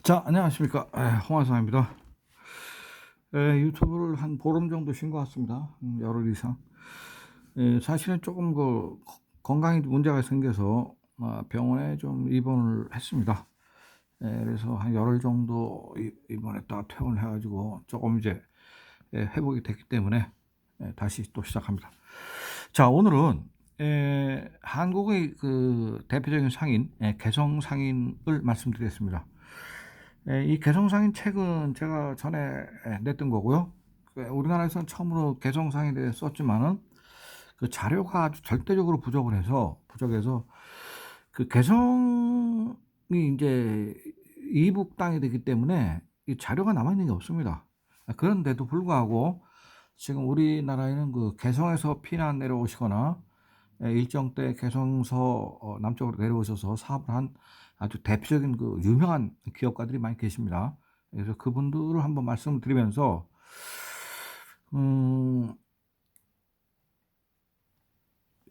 자, 안녕하십니까. 홍화상입니다. 유튜브를 한 보름 정도 쉰 것 같습니다. 열흘 이상. 사실은 조금 건강에 문제가 생겨서 병원에 좀 입원을 했습니다. 그래서 한 열흘 정도 입원했다가 퇴원을 해가지고 조금 이제 회복이 됐기 때문에 다시 또 시작합니다. 자, 오늘은 한국의 그 대표적인 상인, 개성 상인을 말씀드리겠습니다. 이 개성상인 책은 제가 전에 냈던 거고요. 우리나라에서는 처음으로 개성상인에 대해 썼지만은 그 자료가 아주 절대적으로 부족해서 그 개성이 이제 이북 땅이 되기 때문에 이 자료가 남아있는 게 없습니다. 그런데도 불구하고 지금 우리나라에는 그 개성에서 피난 내려오시거나 일정 때 개성서 남쪽으로 내려오셔서 사업을 한 아주 대표적인 그 유명한 기업가들이 많이 계십니다. 그래서 그분들을 한번 말씀을 드리면서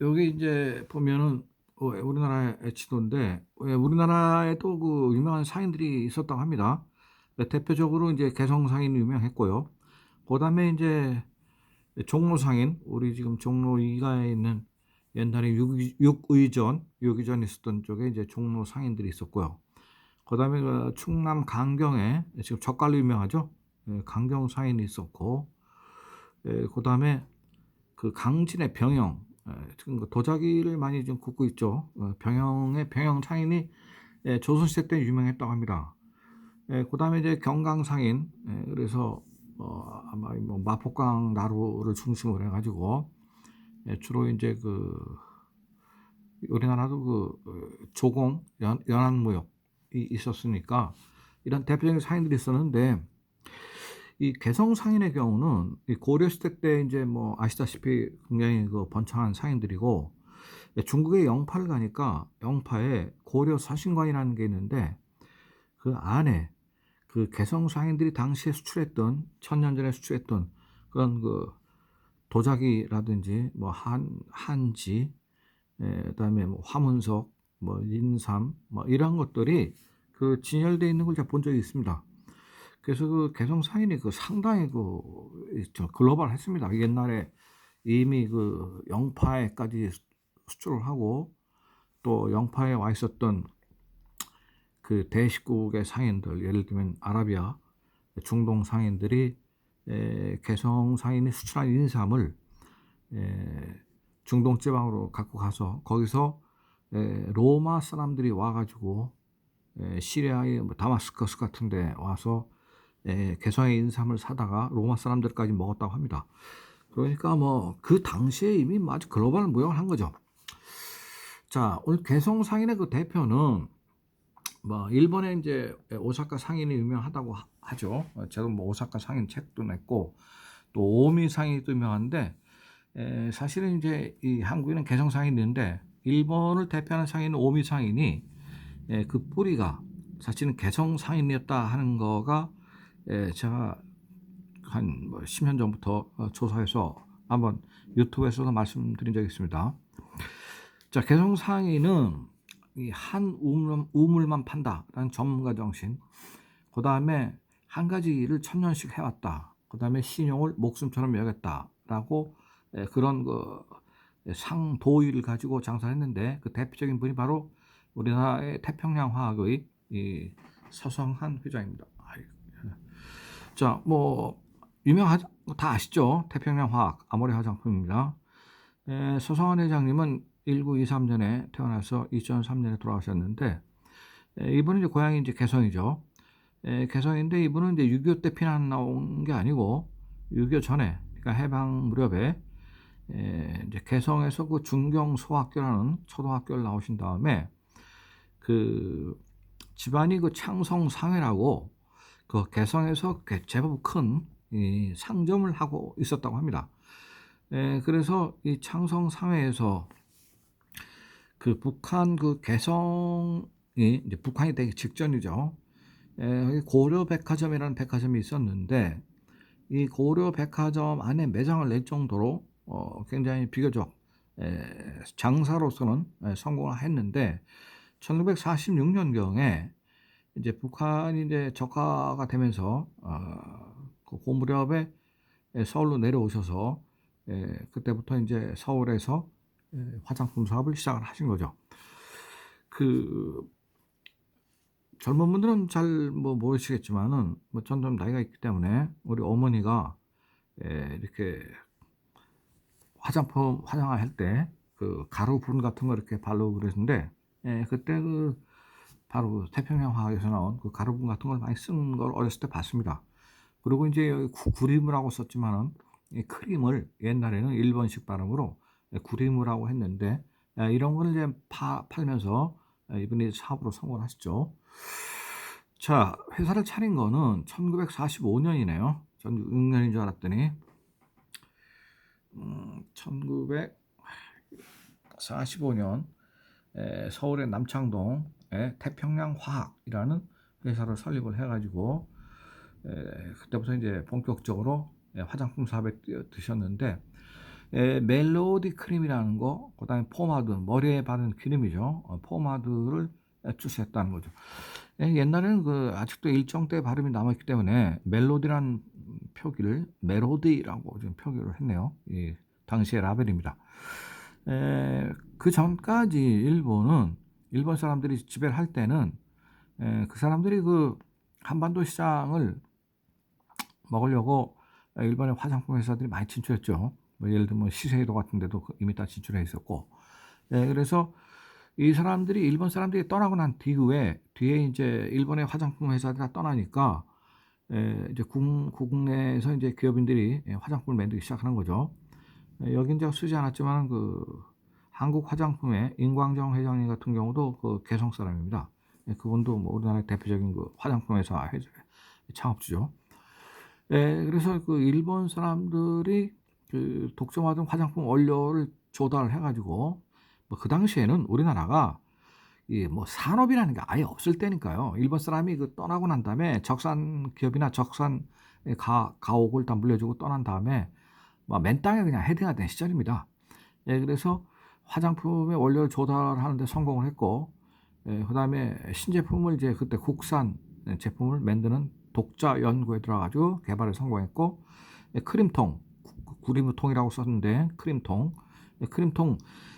여기 이제 보면은 우리나라의 지도인데 우리나라에도 그 유명한 상인들이 있었다고 합니다. 대표적으로 이제 개성 상인이 유명했고요. 그다음에 이제 종로 상인, 우리 지금 종로 2가에 있는 옛날에 육의전 있었던 쪽에 이제 종로 상인들이 있었고요. 그다음에 그 충남 강경에 지금 젓갈로 유명하죠. 강경 상인이 있었고, 그다음에 그 강진의 병영, 지금 그 도자기를 많이 좀 굽고 있죠. 병영의 병영 상인이 조선시대 때 유명했다고 합니다. 그다음에 이제 경강 상인, 그래서 아마 뭐 마포강 나루를 중심으로 해가지고 주로 이제 그 우리나라도 조공 연안무역이 있었으니까 이런 대표적인 상인들이 있었는데 이 개성 상인의 경우는 이 고려시대 때 이제 뭐 아시다시피 굉장히 그 번창한 상인들이고 중국의 영파를 가니까 영파에 고려 사신관이라는 게 있는데 그 안에 그 개성 상인들이 당시에 수출했던 천년 전에 수출했던 그런 그 도자기라든지 뭐 한지, 그다음에 뭐 화문석, 뭐 인삼, 뭐 이런 것들이 그 진열되어 있는 걸 제가 본 적이 있습니다. 그래서 그 개성 상인이 그 상당히 글로벌했습니다. 옛날에 이미 그 영파에까지 수출을 하고 또 영파에 와 있었던 그 대식국의 상인들, 예를 들면 아라비아, 중동 상인들이 개성 상인이 수출한 인삼을 중동 지방으로 갖고 가서 거기서 로마 사람들이 와가지고 시리아의 뭐 다마스커스 같은 데 와서 개성의 인삼을 사다가 로마 사람들까지 먹었다고 합니다. 그러니까 뭐 그 당시에 이미 아주 글로벌 무역을 한 거죠. 자, 오늘 개성 상인의 그 대표는 뭐 일본의 이제 오사카 상인이 유명하다고 하죠. 제가 뭐 오사카 상인 책도 냈고 또 오미 상인도 유명한데 사실은 이제 이 한국에는 개성 상인이 있는데 일본을 대표하는 상인은 오미 상인이 그 뿌리가 사실은 개성 상인이었다 하는 거가 제가 한 10년 전부터 조사해서 한번 유튜브에서도 말씀드린 적이 있습니다. 자, 개성 상인은 이 한 우물만 판다라는 전문가 정신, 그 다음에 한 가지 일을 천년씩 해왔다, 그 다음에 신용을 목숨처럼 여겼다라고 그런 그 상도의를 가지고 장사를 했는데 그 대표적인 분이 바로 우리나라의 태평양 화학의 이 서성한 회장입니다. 자, 뭐 유명하죠? 다 아시죠? 태평양 화학 아모레 화장품입니다. 서성한 회장님은 1923년에 태어나서 2003년에 돌아가셨는데 이분은 이제 고향이 이제 개성이죠. 개성인데 이분은 이제 6.25 때 피난 나온 게 아니고 6.25 전에, 그러니까 해방 무렵에 이제 개성에서 그 중경소학교라는 초등학교를 나오신 다음에 그 집안이 그 창성상회라고 그 개성에서 제법 큰 이 상점을 하고 있었다고 합니다. 그래서 이 창성상회에서 그 북한 그 개성이 이제 북한이 되기 직전이죠. 고려백화점이라는 백화점이 있었는데 이 고려백화점 안에 매장을 낼 정도로 굉장히 비교적 장사로서는 성공을 했는데 1946년경에 이제 북한이 이제 적화가 되면서 그 무렵에 서울로 내려오셔서 그때부터 이제 서울에서 화장품 사업을 시작을 하신 거죠. 그 젊은 분들은 잘 뭐 모르시겠지만은 뭐 전 좀 나이가 있기 때문에 우리 어머니가 이렇게 화장품 화장을 할 때 그 가루분 같은 거 이렇게 바르고 그러는데 그때 그 바로 태평양 화학에서 나온 그 가루분 같은 걸 많이 쓴 걸 어렸을 때 봤습니다. 그리고 인제 여기 구리무라고 썼지만은 이 크림을 옛날에는 일본식 발음으로 구리무라고 했는데 이런 거를 이제 팔면서 이분이 사업으로 성공을 하셨죠. 자, 회사를 차린 거는 1945 년이네요. 전 6 년인 줄 알았더니 1945년 서울의 남창동에 태평양화학이라는 회사를 설립을 해 가지고 그때부터 인제 본격적으로 화장품 사업에 뛰어드셨는데 멜로디 크림이라는 거, 그다음에 포마드, 머리에 바르는 기름이죠. 포마드를 출시했다는 거죠. 옛날에는 그 아직도 일정 때 발음이 남아 있기 때문에 멜로디란 표기를 멜로디라고 지금 표기를 했네요. 이 당시의 라벨입니다. 그전까지 일본 사람들이 지배를 할 때는 그 사람들이 그 한반도 시장을 먹으려고 일본의 화장품 회사들이 많이 진출했죠. 뭐 예를 들면 시세이도 같은 데도 이미 다 진출해 있었고. 그래서 이 사람들이 일본 사람들이 떠나고 난 뒤에 인제 일본의 화장품 회사들이 다 떠나니까 이제 국내에서 인제 기업인들이 화장품을 만들기 시작하는 거죠. 여긴 제가 쓰지 않았지만 그 한국 화장품의 임광정 회장님 같은 경우도 그 개성 사람입니다. 그분도 뭐 우리나라의 대표적인 그 화장품 회사 창업주죠. 그래서 그 일본 사람들이 그 독점하던 화장품 원료를 조달을 해 가지고 뭐 그 당시에는 우리나라가 이 뭐 산업이라는 게 아예 없을 때니까요. 일본 사람이 그 떠나고 난 다음에 적산 기업이나 적산 가옥을 다 물려주고 떠난 다음에 막 맨땅에 그냥 헤딩하던 시절입니다. 그래서 화장품의 원료를 조달하는 데 성공을 했고 그다음에 신제품을 이제 그때 국산 제품을 만드는 독자 연구에 들어가 가지고 개발에 성공했고 크림통, 구리무통이라고 썼는데 크림통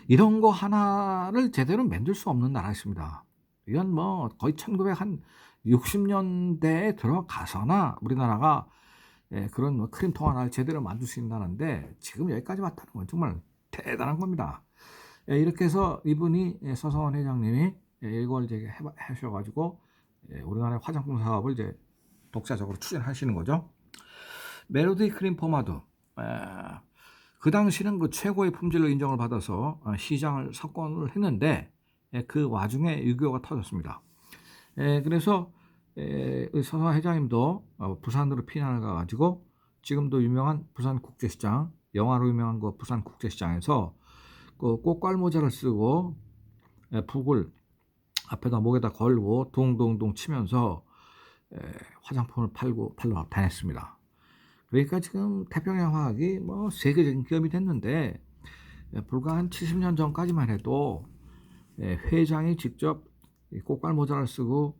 이런 거 하나를 제대로 만들 수 없는 나라였습니다. 이건 뭐 거의 1960 년대에 들어가서나 우리나라가 그런 뭐 크림통 하나를 제대로 만들 수 있는 나라인데 지금 여기까지 왔다는 건 정말 대단한 겁니다. 이렇게 해서 이분이 서성원 회장님이 이걸 이제 하셔 가지고 우리나라의 화장품 사업을 이제 독자적으로 추진하시는 거죠. 멜로디 크림 포마드. 그 당시는 그 최고의 품질로 인정을 받아서 시장을 석권을 했는데 그 와중에 6.25가 터졌습니다. 그래서 서성원 회장님도 부산으로 피난을 가 가지고 지금도 유명한 부산국제시장, 영화로 유명한 그 부산국제시장에서 그 꽃갈모자를 쓰고 북을 앞에다 목에다 걸고 둥둥둥 치면서 화장품을 팔러 다녔습니다. 그러니까 지금 태평양화학이 뭐 세계적인 기업이 됐는데 불과 한 70년 전까지만 해도 회장이 직접 꽃갈모자를 쓰고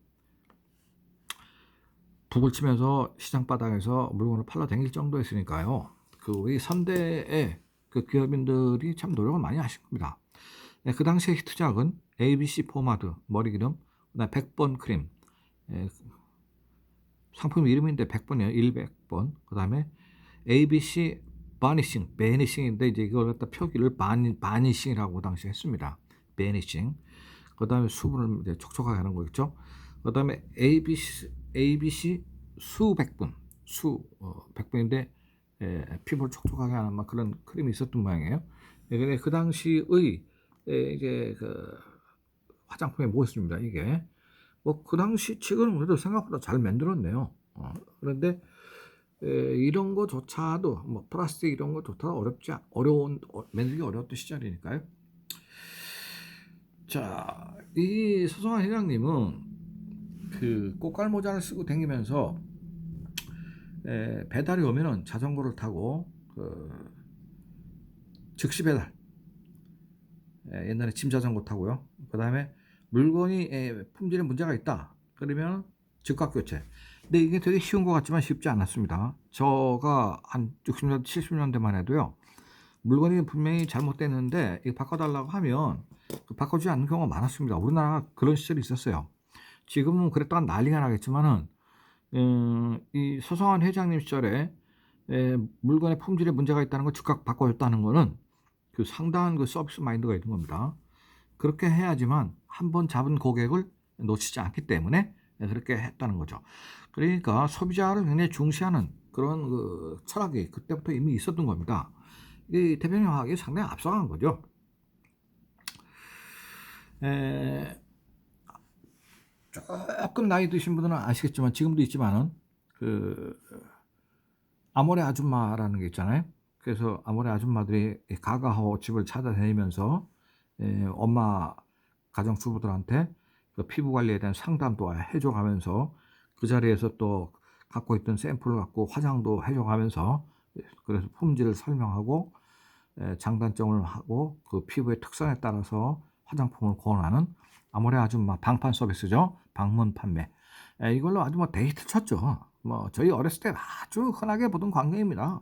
북을 치면서 시장 바닥에서 물건을 팔러 다닐 정도였으니까요. 그 우리 선대의 그 기업인들이 참 노력을 많이 하신 겁니다. 그 당시의 히트작은 ABC 포마드 머리기름, 그다음에 100번 크림, 상품 이름인데 100번이에요. 100번. 그다음에 ABC 베니싱인데 이제 이걸 갖다 표기를 바니싱이라고 당시 했습니다. 베니싱. 그다음에 수분을 이제 촉촉하게 하는 거겠죠. 그다음에 ABC 수백분, 100분인데 피부를 촉촉하게 하는 막 그런 크림이 있었던 모양이에요. 근데 그 당시의 이제 그 화장품의 모습입니다. 이게 뭐 그 당시 치고는 그래도 생각보다 잘 만들었네요. 그런데 이런 거조차도 뭐 플라스틱 이런 거조차도 만들기 어려웠던 시절이니까요. 자, 이 서성환 회장님은 그 꽃갈모자를 쓰고 다니면서 배달이 오면은 자전거를 타고 그 즉시 배달. 옛날에 짐 자전거 타고요. 그다음에 물건이 품질에 문제가 있다. 그러면 즉각 교체. 근데 이게 되게 쉬운 것 같지만 쉽지 않았습니다. 저가 한 60년대, 70년대만 해도요. 물건이 분명히 잘못됐는데 이거 바꿔달라고 하면 바꿔주지 않는 경우가 많았습니다. 우리나라가 그런 시절이 있었어요. 지금은 그랬다가 난리가 나겠지만은 이 서성한 회장님 시절에 물건의 품질에 문제가 있다는 걸 즉각 바꿔줬다는 거는 그 상당한 그 서비스 마인드가 있는 겁니다. 그렇게 해야지만 한 번 잡은 고객을 놓치지 않기 때문에 그렇게 했다는 거죠. 그러니까 소비자를 굉장히 중시하는 그런 그 철학이 그때부터 이미 있었던 겁니다. 이 태평양 화학이 상당히 앞서간 거죠. 조금 나이 드신 분들은 아시겠지만 지금도 있지만은 그 아모레 아줌마라는 게 있잖아요. 그래서 아모레 아줌마들이 가가하고 집을 찾아다니면서 엄마 가정주부들한테 그 피부 관리에 대한 상담도 해줘가면서 그 자리에서 또 갖고 있던 샘플을 갖고 화장도 해줘가면서 그래서 품질을 설명하고 장단점을 하고 그 피부의 특성에 따라서 화장품을 권하는 아모레 아줌마 방판 서비스죠. 방문 판매. 이걸로 아주 뭐 데이트 쳤죠. 뭐 저희 어렸을 때 아주 흔하게 보던 광경입니다.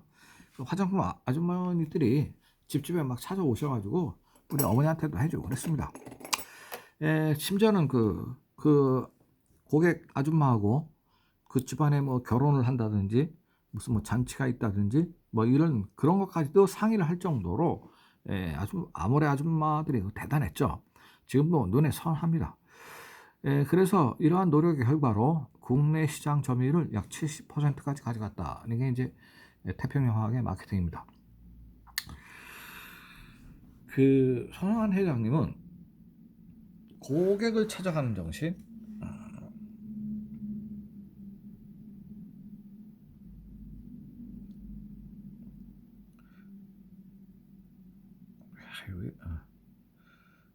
그 화장품 아주머니들이 집집에 막 찾아오셔가지고 우리 어머니한테도 해주고 그랬습니다. 심지어는 그 고객 아줌마하고 그 집안에 뭐 결혼을 한다든지 무슨 뭐 잔치가 있다든지 뭐 이런 그런 것까지도 상의를 할 정도로 아주 아모레 아줌마들이 대단했죠. 지금도 눈에 선합니다. 그래서 이러한 노력의 결과로 국내 시장 점유율을 약 70%까지 가져갔다는 게 이제 태평양 화학의 마케팅입니다. 그 손환 회장님은 고객을 찾아가는 정신,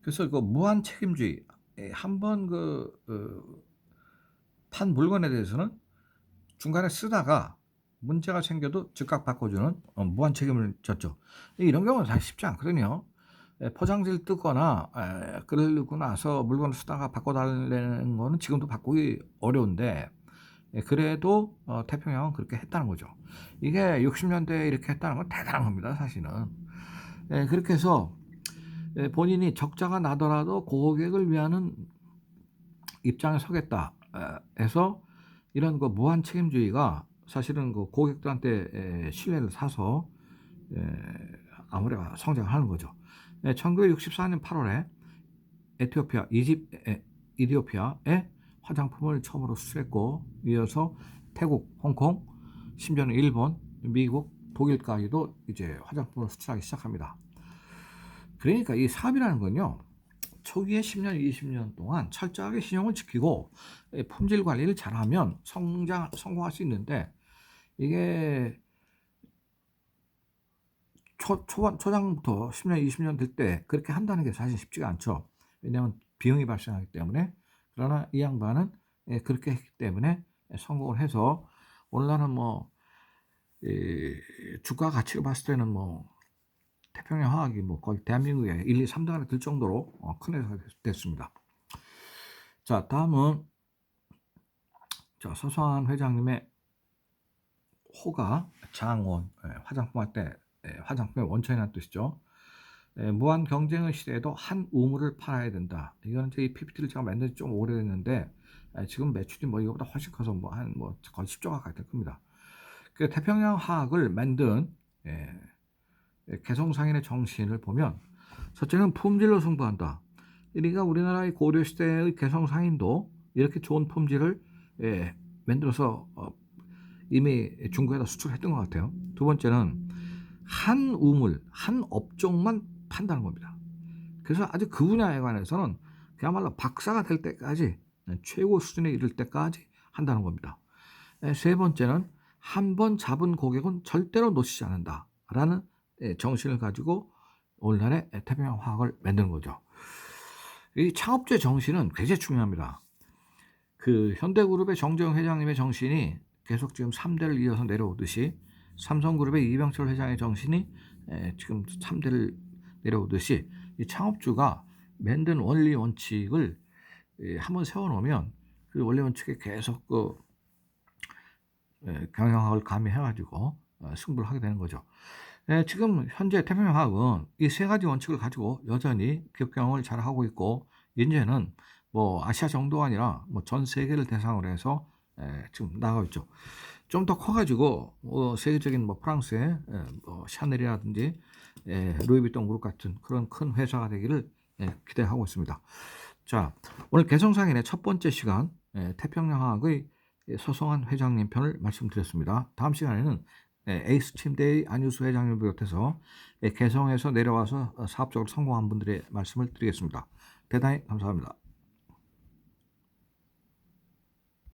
그래서 그 무한 책임주의, 한번 판 물건에 대해서는 중간에 쓰다가 문제가 생겨도 즉각 바꿔주는 무한 책임을 졌죠. 이런 경우는 사실 쉽지 않거든요. 포장지를 뜯거나 그러고 나서 물건을 쓰다가 바꿔달라는 거는 지금도 바꾸기 어려운데 그래도 태평양은 그렇게 했다는 거죠. 이게 60년대에 이렇게 했다는 건 대단한 겁니다, 사실은. 그렇게 해서 본인이 적자가 나더라도 고객을 위하는 입장에 서겠다 해서 이런 그 무한 책임주의가 사실은 그 고객들한테 신뢰를 사서 아모레가 성장하는 거죠. 1964년 8월에 이디오피아에 화장품을 처음으로 수출했고 이어서 태국, 홍콩, 심지어는 일본, 미국, 독일까지도 이제 화장품을 수출하기 시작합니다. 그러니까 이 사업이라는 건요. 초기에 10년, 20년 동안 철저하게 신용을 지키고 품질 관리를 잘하면 성공할 수 있는데 이게 초장부터 10년, 20년 될 때 그렇게 한다는 게 사실 쉽지가 않죠. 왜냐하면 비용이 발생하기 때문에. 그러나 이 양반은 그렇게 했기 때문에 성공을 해서 오늘날은 뭐 주가 가치를 봤을 때는 뭐 태평양 화학이 뭐 거의 대한민국의 1, 2, 3등 안에 들 정도로 큰 회사가 됐습니다. 자, 다음은 서성한 회장님의 호가 장원, 화장품 할 때 화장품의 원천이라는 뜻이죠. 무한 경쟁의 시대에도 한 우물을 팔아야 된다. 이거는 이 PPT를 제가 만든 지 좀 오래됐는데 지금 매출이 뭐 이거보다 훨씬 커서 뭐 한 뭐 거의 10조 가까이 될 겁니다. 그 태평양 화학을 만든 개성상인의 정신을 보면 첫째는 품질로 승부한다. 그러니까 우리나라의 고려시대의 개성상인도 이렇게 좋은 품질을 만들어서 이미 중국에다 수출했던 것 같아요. 두 번째는 한 우물, 한 업종만 판다는 겁니다. 그래서 아주 그 분야에 관해서는 그야말로 박사가 될 때까지 최고 수준에 이를 때까지 한다는 겁니다. 세 번째는 한 번 잡은 고객은 절대로 놓치지 않는다라는 정신을 가지고 오늘날의 태평양 화학을 만드는 거죠. 이 창업주의 정신은 굉장히 중요합니다. 그 현대그룹의 정재영 회장님의 정신이 계속 지금 3대를 이어서 내려오듯이 삼성그룹의 이병철 회장의 정신이 지금 3대를 내려오듯이 이 창업주가 만든 원리 원칙을 한번 세워놓으면 그 원리원 측에 계속 경영학을 가미해 가지고 승부를 하게 되는 거죠. 지금 현재 태평양학은 이 세 가지 원칙을 가지고 여전히 기업 경영을 잘하고 있고, 이제는 뭐 아시아 정도가 아니라 뭐 전 세계를 대상으로 해서 지금 나가고 있죠. 좀 더 커 가지고 세계적인 뭐 프랑스의 뭐 샤넬이라든지 루이비통 그룹 같은 그런 큰 회사가 되기를 기대하고 있습니다. 자, 오늘 개성상인의 첫 번째 시간 태평양학의 서성한 회장님 편을 말씀드렸습니다. 다음 시간에는 에이스 침대의 안유수 회장님을 비롯해서 개성에서 내려와서 사업적으로 성공한 분들의 말씀을 드리겠습니다. 대단히 감사합니다.